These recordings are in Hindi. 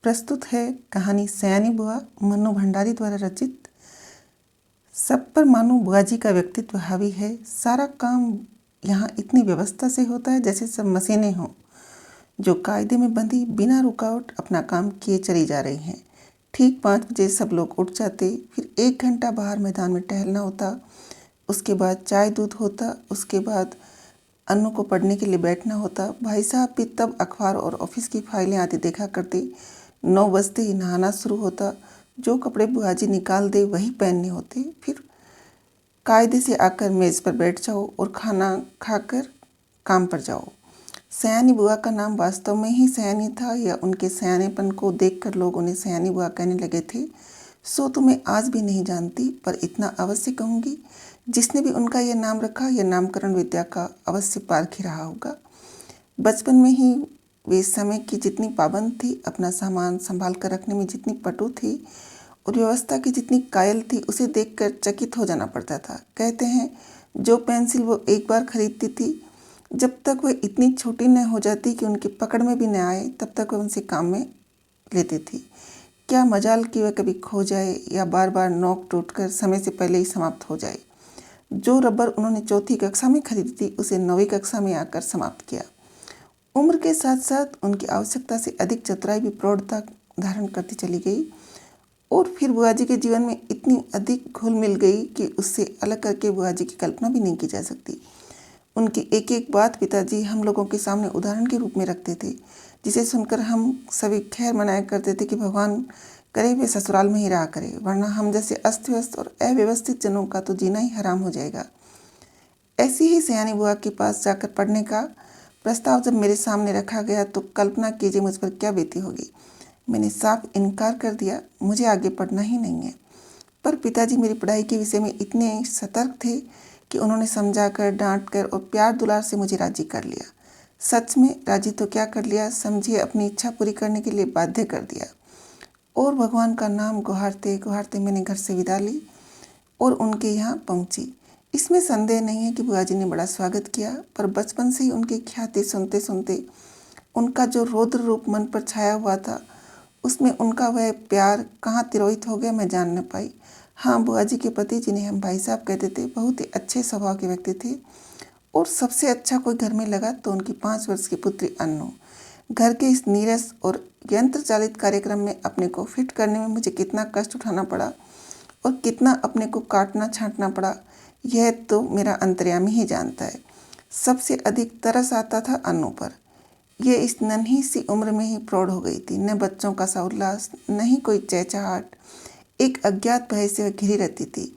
प्रस्तुत है कहानी सयानी बुआ मन्नू भंडारी द्वारा रचित। सब पर मानो बुआ जी का व्यक्तित्व हावी है। सारा काम यहाँ इतनी व्यवस्था से होता है जैसे सब मशीनें हों जो कायदे में बंधी बिना रुकावट अपना काम किए चली जा रही हैं। ठीक 5 बजे सब लोग उठ जाते, फिर 1 घंटा बाहर मैदान में टहलना होता। उसके बाद चाय दूध होता। उसके बाद अन्नू को पढ़ने के लिए बैठना होता। भाई साहब भी तब अखबार और ऑफिस की फाइलें आदि देखा करते। 9 बजते ही नहाना शुरू होता। जो कपड़े बुआ जी निकाल दे वही पहनने होते। फिर कायदे से आकर मेज़ पर बैठ जाओ और खाना खाकर काम पर जाओ। सयानी बुआ का नाम वास्तव में ही सयानी था या उनके सयानेपन को देखकर लोग उन्हें सयानी बुआ कहने लगे थे, सो तो मैं आज भी नहीं जानती, पर इतना अवश्य कहूँगी, जिसने भी उनका यह नाम रखा यह नामकरण विद्या का अवश्य पारख ही रहा होगा। बचपन में ही वे समय की जितनी पाबंद थी, अपना सामान संभाल कर रखने में जितनी पटु थी और व्यवस्था की जितनी कायल थी, उसे देखकर चकित हो जाना पड़ता था। कहते हैं जो पेंसिल वो एक बार खरीदती थी, जब तक वह इतनी छोटी न हो जाती कि उनकी पकड़ में भी न आए, तब तक वह उनसे काम में लेती थी। क्या मजाल कि वह कभी खो जाए या बार बार नोक टूटकर समय से पहले ही समाप्त हो जाए। जो रबर उन्होंने 4वीं कक्षा में खरीदी थी, उसे 9वीं कक्षा में आकर समाप्त किया। उम्र के साथ साथ उनकी आवश्यकता से अधिक चतुराई भी प्रौढ़ता धारण करती चली गई और फिर बुआ जी के जीवन में इतनी अधिक घुल मिल गई कि उससे अलग करके बुआ जी की कल्पना भी नहीं की जा सकती। उनकी एक एक बात पिताजी हम लोगों के सामने उदाहरण के रूप में रखते थे, जिसे सुनकर हम सभी खैर मनाया करते थे कि भगवान करे वे ससुराल में ही रहा करे, वरना हम जैसे अस्त व्यस्त और अव्यवस्थित जनों का तो जीना ही हराम हो जाएगा। ऐसी ही सयानी बुआ के पास जाकर पढ़ने का प्रस्ताव जब मेरे सामने रखा गया तो कल्पना कीजिए मुझ पर क्या बीती होगी। मैंने साफ इनकार कर दिया, मुझे आगे पढ़ना ही नहीं है। पर पिताजी मेरी पढ़ाई के विषय में इतने सतर्क थे कि उन्होंने समझाकर, डांटकर और प्यार दुलार से मुझे राजी कर लिया। सच में राजी तो क्या कर लिया, समझिए अपनी इच्छा पूरी करने के लिए बाध्य कर दिया। और भगवान का नाम गुहारते गुहारते मैंने घर से विदा ली और उनके यहाँ पहुँची। इसमें संदेह नहीं है कि बुआ जी ने बड़ा स्वागत किया, पर बचपन से ही उनकी ख्याति सुनते सुनते उनका जो रौद्र रूप मन पर छाया हुआ था, उसमें उनका वह प्यार कहाँ तिरोहित हो गया मैं जान न पाई। हाँ, बुआ जी के पति, जिन्हें हम भाई साहब कहते थे, बहुत ही अच्छे स्वभाव के व्यक्ति थे और सबसे अच्छा कोई घर में लगा तो उनकी 5 वर्ष की पुत्री अन्नू। घर के इस नीरस और यंत्र चालित कार्यक्रम में अपने को फिट करने में मुझे कितना कष्ट उठाना पड़ा और कितना अपने को काटना छांटना पड़ा, यह तो मेरा अंतर्यामी ही जानता है। सबसे अधिक तरस आता था अन्नू पर। यह इस नन्ही सी उम्र में ही प्रौढ़ हो गई थी। न बच्चों का सा उल्लास, न ही कोई चहचहाट, एक अज्ञात भय से वह घिरी रहती थी।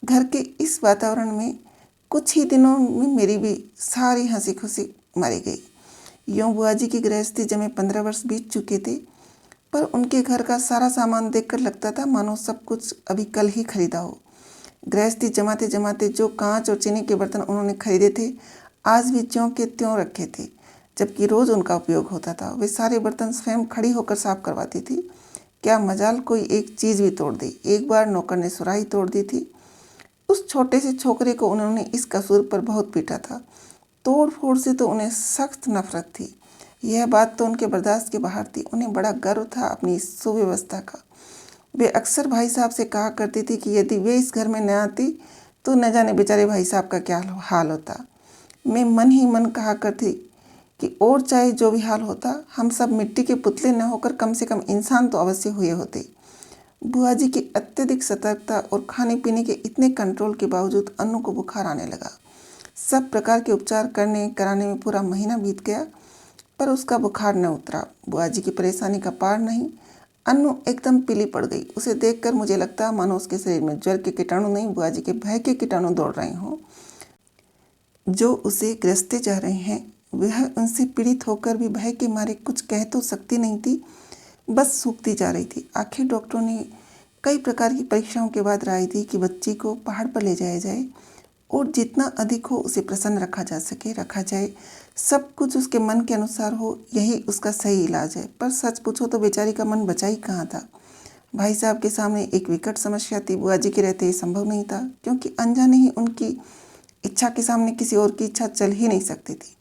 घर के इस वातावरण में कुछ ही दिनों में मेरी भी सारी हंसी खुशी मारी गई। यूँ बुआ जी की गृहस्थी जमे 15 वर्ष बीत चुके थे, पर उनके घर का सारा सामान देखकर लगता था मानो सब कुछ अभी कल ही खरीदा हो। गृहस्थी जमाते जमाते जो कांच और चीनी के बर्तन उन्होंने खरीदे थे, आज भी ज्यों के त्यों रखे थे, जबकि रोज़ उनका उपयोग होता था। वे सारे बर्तन स्वयं खड़ी होकर साफ करवाती थी। क्या मजाल कोई एक चीज़ भी तोड़ दी। एक बार नौकर ने सुराही तोड़ दी थी। उस छोटे से छोकरे को उन्होंने इस कसूर पर बहुत पीटा था। तोड़ फोड़ से तो उन्हें सख्त नफरत थी। यह बात तो उनके बर्दाश्त के बाहर थी। उन्हें बड़ा गर्व था अपनी इस सुव्यवस्था का। वे अक्सर भाई साहब से कहा करती थी कि यदि वे इस घर में न आती तो न जाने बेचारे भाई साहब का क्या हाल होता। मैं मन ही मन कहा करती कि और चाहे जो भी हाल होता, हम सब मिट्टी के पुतले न होकर कम से कम इंसान तो अवश्य हुए होते। बुआ जी की अत्यधिक सतर्कता और खाने पीने के इतने कंट्रोल के बावजूद अन्नू को बुखार आने लगा। सब प्रकार के उपचार करने कराने में पूरा महीना बीत गया, पर उसका बुखार न उतरा। बुआ जी की परेशानी का पार नहीं। अन्नू एकदम पीली पड़ गई। उसे देखकर मुझे लगता मानो उसके शरीर में ज्वर के कीटाणु नहीं, बुआ जी के भय के कीटाणु दौड़ रहे हों, जो उसे ग्रसते जा रहे हैं। वह उनसे पीड़ित होकर भी भय के मारे कुछ कह तो सकती नहीं थी, बस सूखती जा रही थी। आखिर डॉक्टरों ने कई प्रकार की परीक्षाओं के बाद राय दी कि बच्ची को पहाड़ पर ले जाया जाए और जितना अधिक हो उसे प्रसन्न रखा जा सके रखा जाए, सब कुछ उसके मन के अनुसार हो, यही उसका सही इलाज है। पर सच पूछो तो बेचारी का मन बचा ही कहाँ था। भाई साहब के सामने एक विकट समस्या थी। बुआ जी के रहते ये संभव नहीं था, क्योंकि अनजाने ही उनकी इच्छा के सामने किसी और की इच्छा चल ही नहीं सकती थी।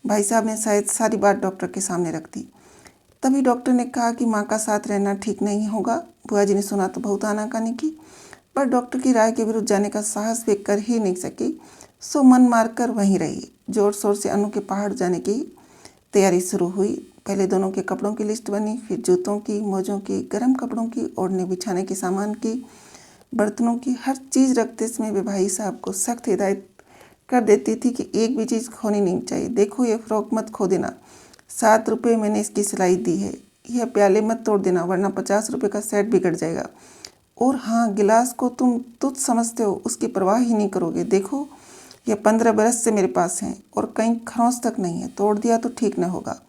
भाई साहब ने शायद सारी बात डॉक्टर के सामने रख दी। तभी डॉक्टर ने कहा कि माँ का साथ रहना ठीक नहीं होगा। बुआ जी ने सुना तो बहुत आनाकानी की, पर डॉक्टर की राय के विरुद्ध जाने का साहस वे कर ही नहीं सकी, सो मन मारकर वहीं रही। जोर शोर से अनु के पहाड़ जाने की तैयारी शुरू हुई। पहले दोनों के कपड़ों की लिस्ट बनी, फिर जूतों की, मोजों की, गर्म कपड़ों की, ओढ़ने बिछाने के सामान की, बर्तनों की, हर चीज़ रखते समय वे भाई साहब को सख्त हिदायत कर देती थी कि एक भी चीज़ खोनी नहीं चाहिए। देखो ये फ्रॉक मत खो देना, 7 रुपये मैंने इसकी सिलाई दी है। यह प्याले मत तोड़ देना वरना 50 रुपये का सेट बिगड़ जाएगा। और हाँ, गिलास को तुम तुच्छ समझते हो, उसकी परवाह ही नहीं करोगे। देखो यह 15 बरस से मेरे पास हैं और कहीं खरोंच तक नहीं है, तोड़ दिया तो ठीक न होगा।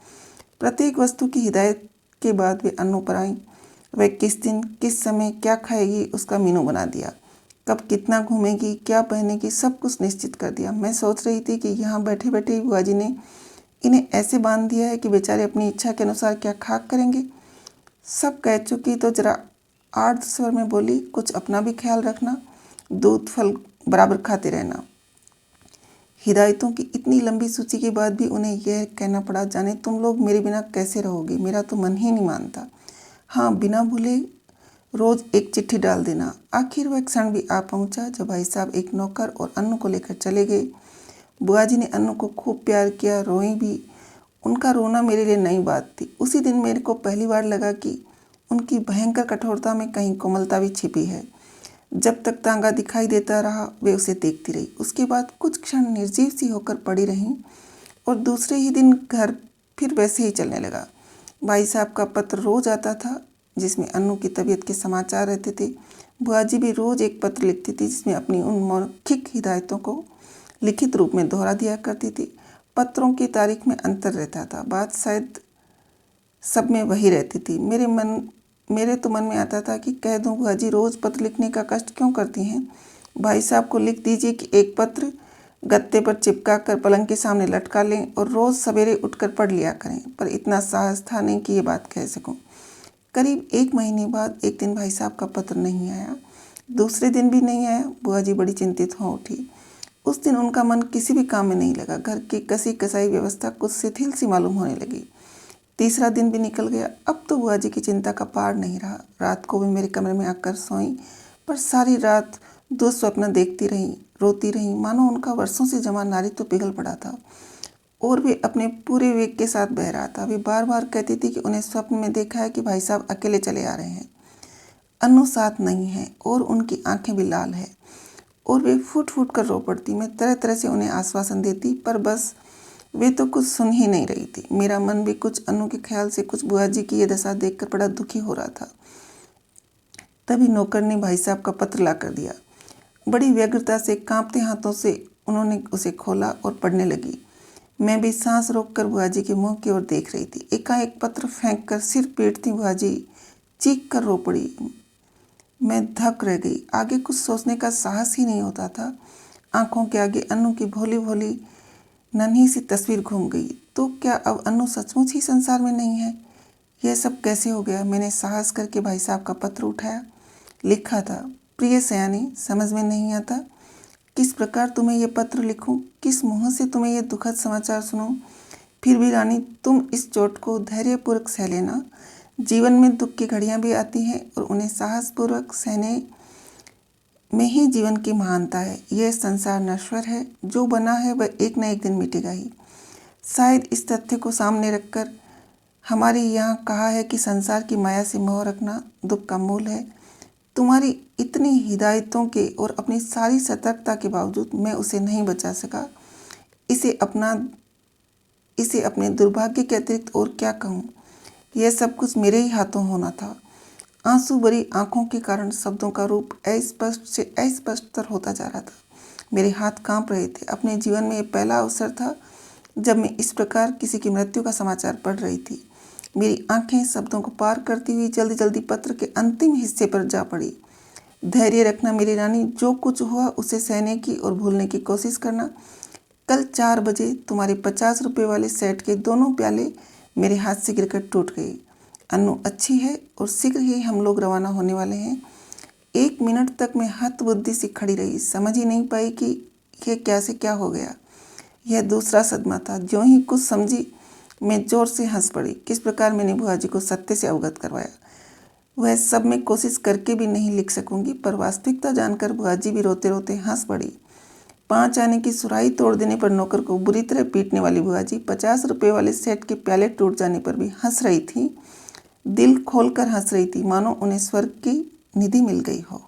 प्रत्येक वस्तु की हिदायत के बाद वे अनु पर आई। वह किस दिन किस समय क्या खाएगी उसका मीनू बना दिया, कब कितना घूमेगी, क्या पहनेगी, सब कुछ निश्चित कर दिया। मैं सोच रही थी कि यहाँ बैठे बैठे बुआ जी ने इन्हें ऐसे बांध दिया है कि बेचारे अपनी इच्छा के अनुसार क्या खाक करेंगे। सब कह चुकी तो जरा आर्द्र स्वर में बोली, कुछ अपना भी ख्याल रखना, दूध फल बराबर खाते रहना। हिदायतों की इतनी लंबी सूची के बाद भी उन्हें यह कहना पड़ा, जाने तुम लोग मेरे बिना कैसे रहोगे, मेरा तो मन ही नहीं मानता। हाँ, बिना भूले रोज़ एक चिट्ठी डाल देना। आखिर वह क्षण भी आ पहुंचा जब भाई साहब एक नौकर और अनु को लेकर चले गए। बुआ जी ने अनु को खूब प्यार किया, रोई भी। उनका रोना मेरे लिए नई बात थी। उसी दिन मेरे को पहली बार लगा कि उनकी भयंकर कठोरता में कहीं कोमलता भी छिपी है। जब तक तांगा दिखाई देता रहा वे उसे देखती रही। उसके बाद कुछ क्षण निर्जीव सी होकर पड़ी रहीं और दूसरे ही दिन घर फिर वैसे ही चलने लगा। भाई साहब का पत्र रोज आता था जिसमें अनु की तबीयत के समाचार रहते थे। बुआ जी भी रोज एक पत्र लिखती थी जिसमें अपनी उन मौखिक हिदायतों को लिखित रूप में दोहरा दिया करती थी। पत्रों की तारीख में अंतर रहता था, बात शायद सब में वही रहती थी। मेरे तो मन में आता था कि कह दूं बुआ जी रोज़ पत्र लिखने का कष्ट क्यों करती हैं। भाई साहब को लिख दीजिए कि एक पत्र गत्ते पर चिपका कर पलंग के सामने लटका लें और रोज़ सवेरे उठकर पढ़ लिया करें, पर इतना साहस था नहीं कि ये बात कह सकूं। करीब 1 महीने बाद एक दिन भाई साहब का पत्र नहीं आया, दूसरे दिन भी नहीं आया। बुआ जी बड़ी चिंतित हो उठी। उस दिन उनका मन किसी भी काम में नहीं लगा। घर की कसी कसाई व्यवस्था कुछ शिथिल सी मालूम होने लगी। तीसरा दिन भी निकल गया। अब तो बुआ जी की चिंता का पार नहीं रहा। रात को भी मेरे कमरे में आकर सोईं, पर सारी रात दुस्वप्न देखती रहीं, रोती रहीं, मानो उनका वर्षों से जमा नारित्व पिघल पड़ा था और वे अपने पूरे वेग के साथ बह रहा था। वे बार बार कहती थी कि उन्हें स्वप्न में देखा है कि भाई साहब अकेले चले आ रहे हैं, अनु साथ नहीं है और उनकी आंखें भी लाल है, और वे फूट फूट कर रो पड़ती। मैं तरह तरह से उन्हें आश्वासन देती, पर बस वे तो कुछ सुन ही नहीं रही थी। मेरा मन भी कुछ अनु के ख्याल से, कुछ बुआ जी की ये दशा देखकर बड़ा दुखी हो रहा था। तभी नौकर ने भाई साहब का पत्र ला कर दिया। बड़ी व्यग्रता से कांपते हाथों से उन्होंने उसे खोला और पढ़ने लगी। मैं भी सांस रोककर बुआ जी के मुंह की ओर देख रही थी। एकाएक पत्र फेंक कर सिर पीटती बुआ जी चीख कर रो पड़ी। मैं धक रह गई। आगे कुछ सोचने का साहस ही नहीं होता था। आंखों के आगे अनु की भोली भोली नन्ही सी तस्वीर घूम गई। तो क्या अब अनु सचमुच ही संसार में नहीं है? यह सब कैसे हो गया? मैंने साहस करके भाई साहब का पत्र उठाया। लिखा था, प्रिय सयानी, समझ में नहीं आता किस प्रकार तुम्हें यह पत्र लिखूं, किस मुँह से तुम्हें यह दुखद समाचार सुनाऊं। फिर भी रानी, तुम इस चोट को धैर्यपूर्वक सह लेना। जीवन में दुख की घड़ियां भी आती हैं और उन्हें साहसपूर्वक सहने में ही जीवन की महानता है। यह संसार नश्वर है, जो बना है वह एक न एक दिन मिटेगा ही। शायद इस तथ्य को सामने रखकर हमारे यहाँ कहा है कि संसार की माया से मोह रखना दुख का मूल है। तुम्हारी इतनी हिदायतों के और अपनी सारी सतर्कता के बावजूद मैं उसे नहीं बचा सका। इसे अपने दुर्भाग्य के अतिरिक्त और क्या कहूँ। यह सब कुछ मेरे ही हाथों होना था। आंसू भरी आंखों के कारण शब्दों का रूप अस्पष्ट से अस्पष्टतर होता जा रहा था। मेरे हाथ कांप रहे थे। अपने जीवन में यह पहला अवसर था जब मैं इस प्रकार किसी की मृत्यु का समाचार पढ़ रही थी। मेरी आंखें शब्दों को पार करती हुई जल्दी जल्दी पत्र के अंतिम हिस्से पर जा पड़ी। धैर्य रखना मेरी रानी, जो कुछ हुआ उसे सहने की और भूलने की कोशिश करना। कल 4 बजे तुम्हारे 50 रुपये वाले सेट के दोनों प्याले मेरे हाथ से गिरकर टूट गए। अनु अच्छी है और शीघ्र ही हम लोग रवाना होने वाले हैं। 1 मिनट तक मैं हतबुद्धि से खड़ी रही, समझ ही नहीं पाई कि यह क्या से क्या हो गया। यह दूसरा सदमा था। ज्यों ही कुछ समझी मैं जोर से हंस पड़ी। किस प्रकार मैंने बुआ जी को सत्य से अवगत करवाया वह सब मैं कोशिश करके भी नहीं लिख सकूंगी, पर वास्तविकता जानकर बुआ जी भी रोते रोते हंस पड़ी। 5 आने की सुराही तोड़ देने पर नौकर को बुरी तरह पीटने वाली बुआ जी 50 रुपये वाले सेट के प्याले टूट जाने पर भी हंस रही थी। दिल खोलकर हंस रही थी, मानो उन्हें स्वर्ग की निधि मिल गई हो।